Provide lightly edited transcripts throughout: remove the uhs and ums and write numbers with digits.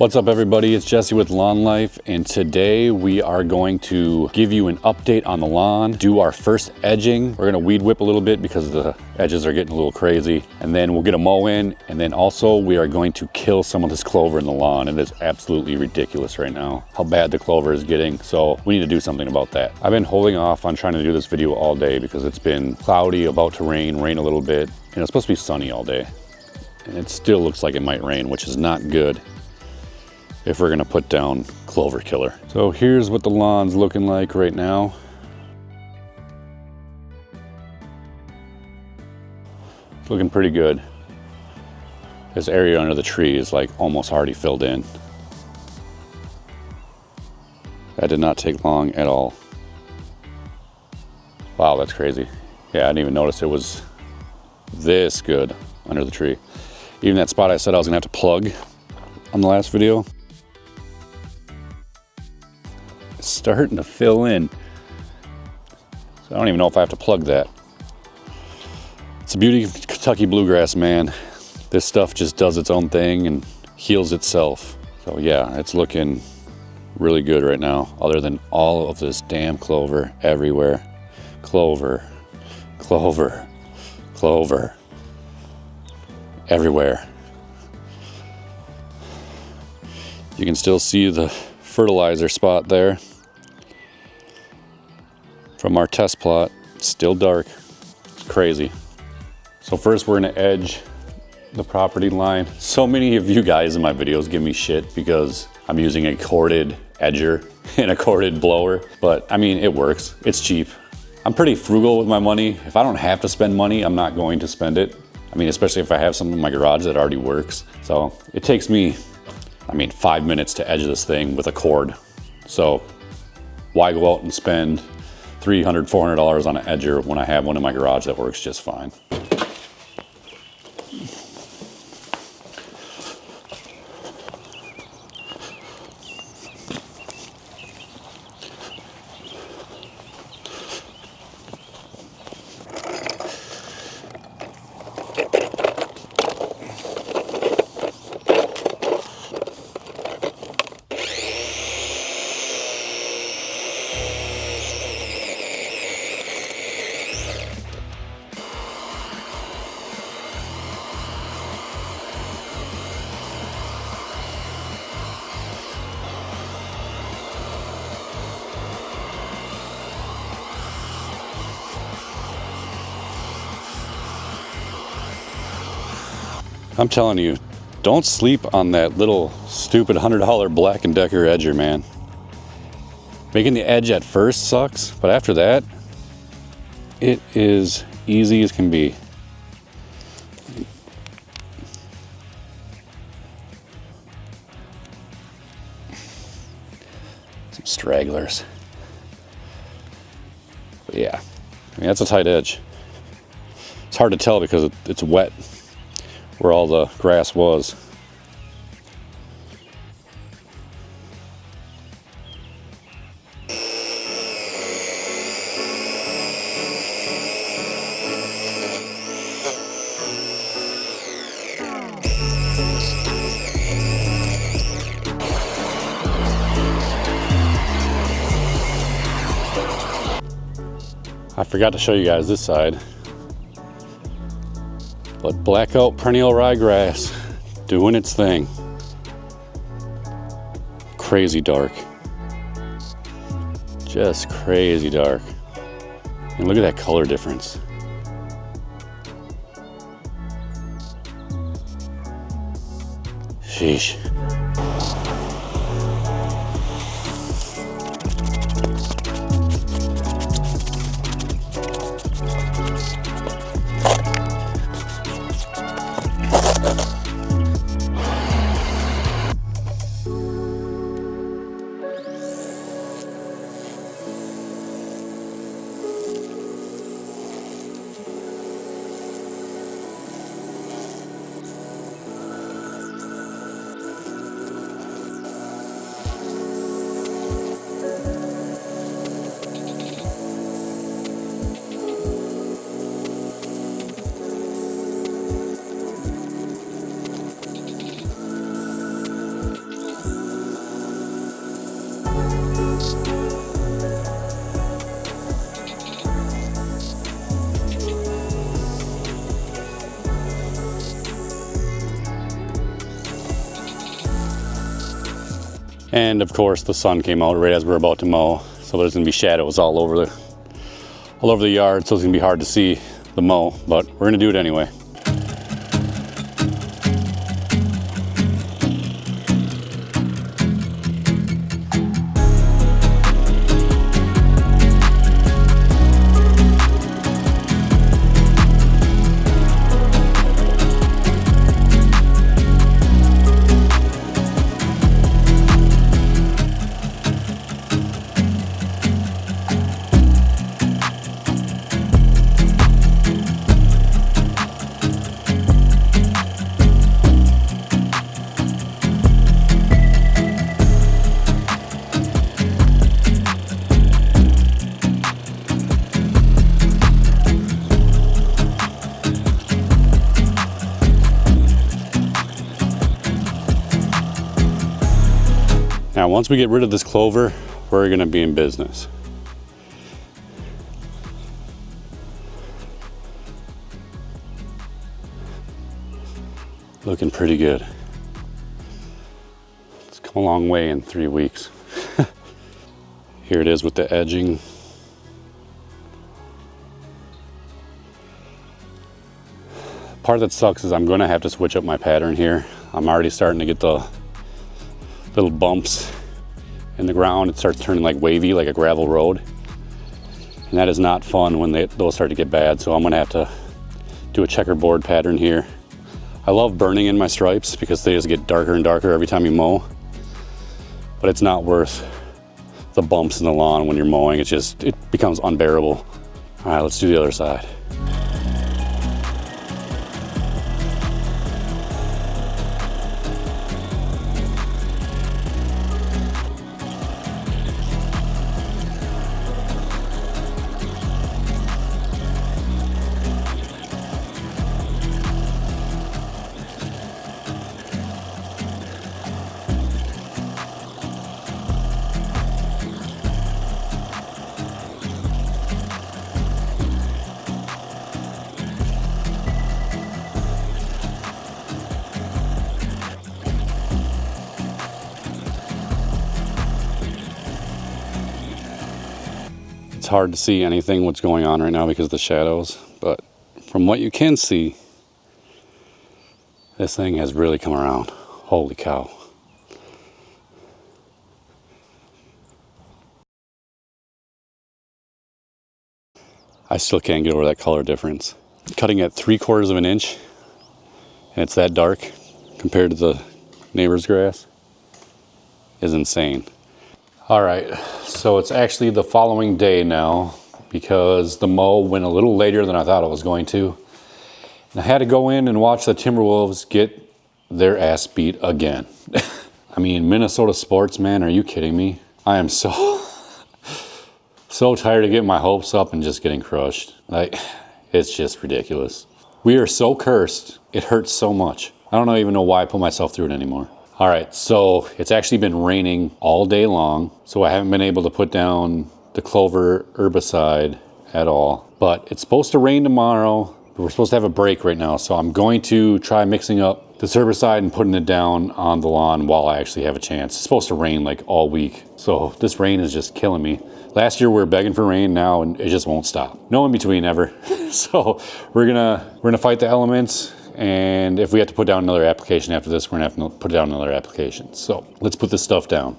What's up everybody, it's Jesse with Lawn Life, and today we are going to give you an update on the lawn, do our first edging. We're gonna weed whip a little bit because the edges are getting a little crazy, and then we'll get a mow in, and then also we are going to kill some of this clover in the lawn. It is absolutely ridiculous right now how bad the clover is getting, so we need to do something about that. I've been holding off on trying to do this video all day because it's been cloudy, about to rain a little bit, and it's supposed to be sunny all day. And it still looks like it might rain, which is not good if we're gonna put down clover killer. So here's what the lawn's looking like right now. It's looking pretty good. This area under the tree is like almost already filled in. That did not take long at all. Wow, that's crazy. Yeah, I didn't even notice it was this good under the tree. Even that spot I said I was gonna have to plug on the last video, it's starting to fill in. So I don't even know if I have to plug that. It's the beauty of Kentucky bluegrass, man. This stuff just does its own thing and heals itself. So yeah, it's looking really good right now, other than all of this damn clover everywhere. Clover, clover, clover, everywhere. You can still see the fertilizer spot there from our test plot. It's still dark. It's crazy. So first we're gonna edge the property line. So many of you guys in my videos give me shit because I'm using a corded edger and a corded blower, but I mean, it works. It's cheap. I'm pretty frugal with my money. If I don't have to spend money, I'm not going to spend it. I mean, especially if I have something in my garage that already works. So it takes me, 5 minutes to edge this thing with a cord. So why go out and spend $300, $400 on an edger when I have one in my garage that works just fine? I'm telling you, don't sleep on that little stupid $100 Black & Decker edger, man. Making the edge at first sucks, but after that, it is easy as can be. Some stragglers. But yeah, that's a tight edge. It's hard to tell because it's wet where all the grass was. I forgot to show you guys this side. But Blackout perennial ryegrass doing its thing. Crazy dark. Just crazy dark. And look at that color difference. Sheesh. And of course the sun came out right as we're about to mow, so there's gonna be shadows all over the yard, so it's gonna be hard to see the mow, but we're gonna do it anyway. Now, once we get rid of this clover, we're gonna be in business. Looking pretty good. It's come a long way in 3 weeks. Here it is with the edging. Part that sucks is I'm gonna have to switch up my pattern here. I'm already starting to get the little bumps in the ground. It starts turning like wavy, like a gravel road. And that is not fun when those start to get bad. So I'm gonna have to do a checkerboard pattern here. I love burning in my stripes because they just get darker and darker every time you mow. But it's not worth the bumps in the lawn when you're mowing. It becomes unbearable. All right, let's do the other side. It's hard to see anything what's going on right now because of the shadows, but from what you can see, this thing has really come around. Holy cow. I still can't get over that color difference. Cutting at 3/4 of an inch, and it's that dark compared to the neighbor's grass is insane. All right, so it's actually the following day now because the mow went a little later than I thought it was going to. And I had to go in and watch the Timberwolves get their ass beat again. I mean, Minnesota sports, man, are you kidding me? I am so tired of getting my hopes up and just getting crushed. Like, it's just ridiculous. We are so cursed, it hurts so much. I don't even know why I put myself through it anymore. All right, so it's actually been raining all day long, so I haven't been able to put down the clover herbicide at all. But it's supposed to rain tomorrow. We're supposed to have a break right now, so I'm going to try mixing up this herbicide and putting it down on the lawn while I actually have a chance. It's supposed to rain like all week, so this rain is just killing me. Last year we were begging for rain now, and it just won't stop. No in between ever. So we're gonna fight the elements. And if we have to put down another application after this, we're gonna have to put down another application. So let's put this stuff down.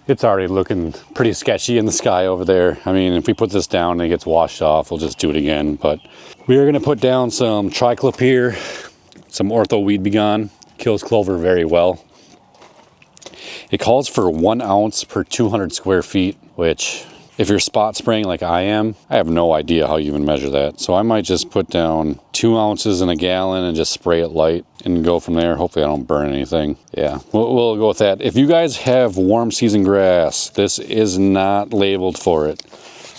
It's already looking pretty sketchy in the sky over there. I mean, if we put this down and it gets washed off, we'll just do it again. But we are gonna put down some triclopyr, some ortho weed begone. Kills clover very well. It calls for 1 ounce per 200 square feet, which if you're spot spraying like I am, I have no idea how you even measure that. So I might just put down 2 ounces in a gallon and just spray it light and go from there. Hopefully I don't burn anything. Yeah, we'll go with that. If you guys have warm season grass, this is not labeled for it.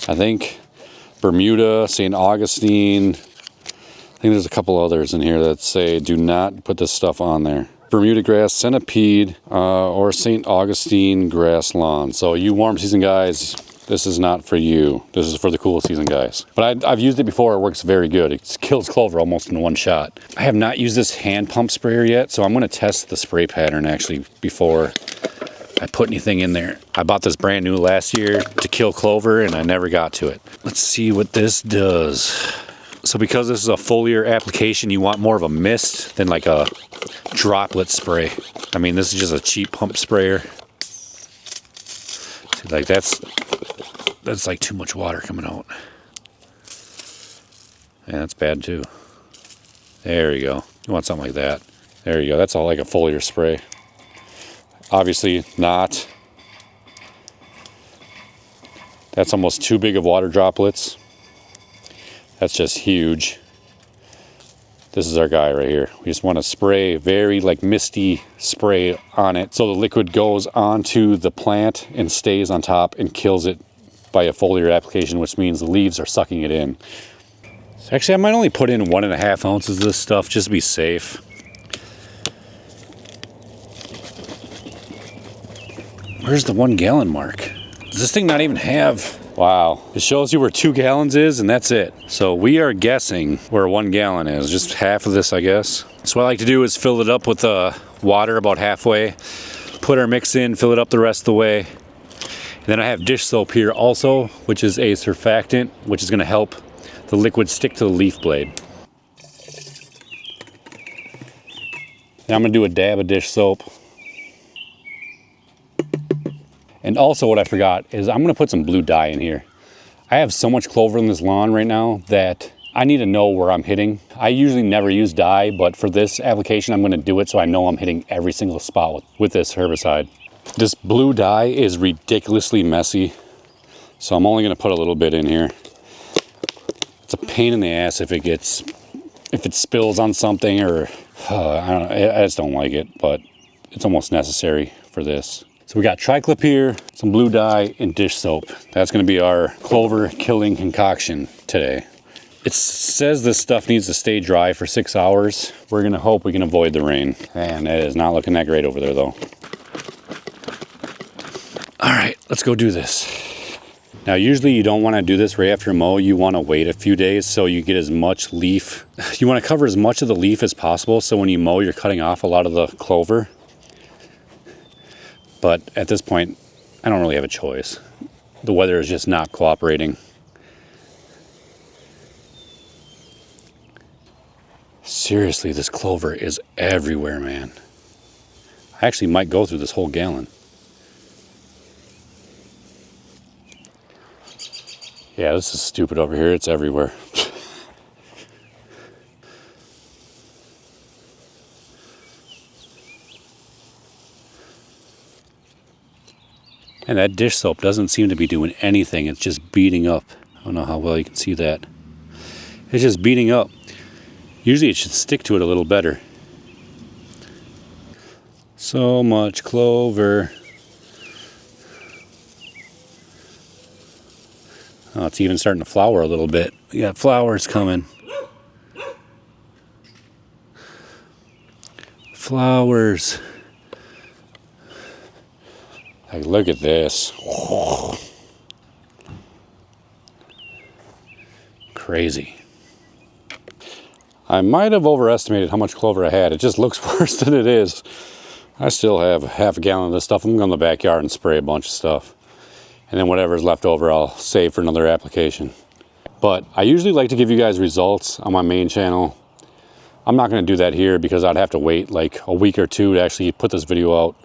I think Bermuda, St. Augustine, I think there's a couple others in here that say do not put this stuff on there. Bermuda grass, centipede, or St. Augustine grass lawn. So you warm season guys, this is not for you. This is for the cool season guys. But I've used it before. It works very good. It kills clover almost in one shot. I have not used this hand pump sprayer yet, so I'm going to test the spray pattern actually before I put anything in there. I bought this brand new last year to kill clover and I never got to it. Let's see what this does. So because this is a foliar application, you want more of a mist than like a droplet spray. I mean, this is just a cheap pump sprayer. See, like that's like too much water coming out. Yeah, that's bad too. There you go. You want something like that. There you go. That's all like a foliar spray. Obviously not. That's almost too big of water droplets. That's just huge. This is our guy right here. We just want to spray very like misty spray on it so the liquid goes onto the plant and stays on top and kills it by a foliar application, which means the leaves are sucking it in. So actually, I might only put in 1.5 ounces of this stuff just to be safe. Where's the 1 gallon mark? Does this thing not even have? Wow, it shows you where 2 gallons is and that's it. So we are guessing where 1 gallon is, just half of this, I guess. So what I like to do is fill it up with water about halfway, put our mix in, fill it up the rest of the way. And then I have dish soap here also, which is a surfactant, which is gonna help the liquid stick to the leaf blade. Now I'm gonna do a dab of dish soap. And also what I forgot is I'm gonna put some blue dye in here. I have so much clover in this lawn right now that I need to know where I'm hitting. I usually never use dye, but for this application, I'm gonna do it so I know I'm hitting every single spot with this herbicide. This blue dye is ridiculously messy, so I'm only gonna put a little bit in here. It's a pain in the ass if it spills on something or, I don't know, I just don't like it, but it's almost necessary for this. So we got triclip here, some blue dye, and dish soap. That's gonna be our clover killing concoction today. It says this stuff needs to stay dry for 6 hours. We're gonna hope we can avoid the rain. Man, it is not looking that great over there though. All right, let's go do this. Now, usually you don't wanna do this right after you mow. You wanna wait a few days so you get as much leaf. You wanna cover as much of the leaf as possible so when you mow, you're cutting off a lot of the clover. But at this point, I don't really have a choice. The weather is just not cooperating. Seriously, this clover is everywhere, man. I actually might go through this whole gallon. Yeah, this is stupid over here. It's everywhere. And that dish soap doesn't seem to be doing anything. It's just beating up. I don't know how well you can see that. It's just beating up. Usually it should stick to it a little better. So much clover. Oh, it's even starting to flower a little bit. We got flowers coming. Flowers. Like, look at this. Whoa. Crazy. I might have overestimated how much clover I had. It just looks worse than it is. I still have half a gallon of this stuff. I'm going to go in the backyard and spray a bunch of stuff. And then whatever's left over, I'll save for another application. But I usually like to give you guys results on my main channel. I'm not going to do that here because I'd have to wait like a week or two to actually put this video out.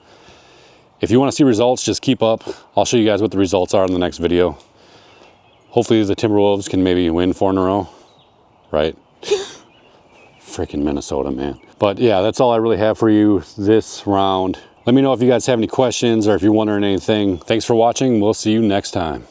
If you want to see results, just keep up. I'll show you guys what the results are in the next video. Hopefully the Timberwolves can maybe win 4 in a row, right? Freaking Minnesota, man. But yeah, that's all I really have for you this round. Let me know if you guys have any questions or if you're wondering anything. Thanks for watching. We'll see you next time.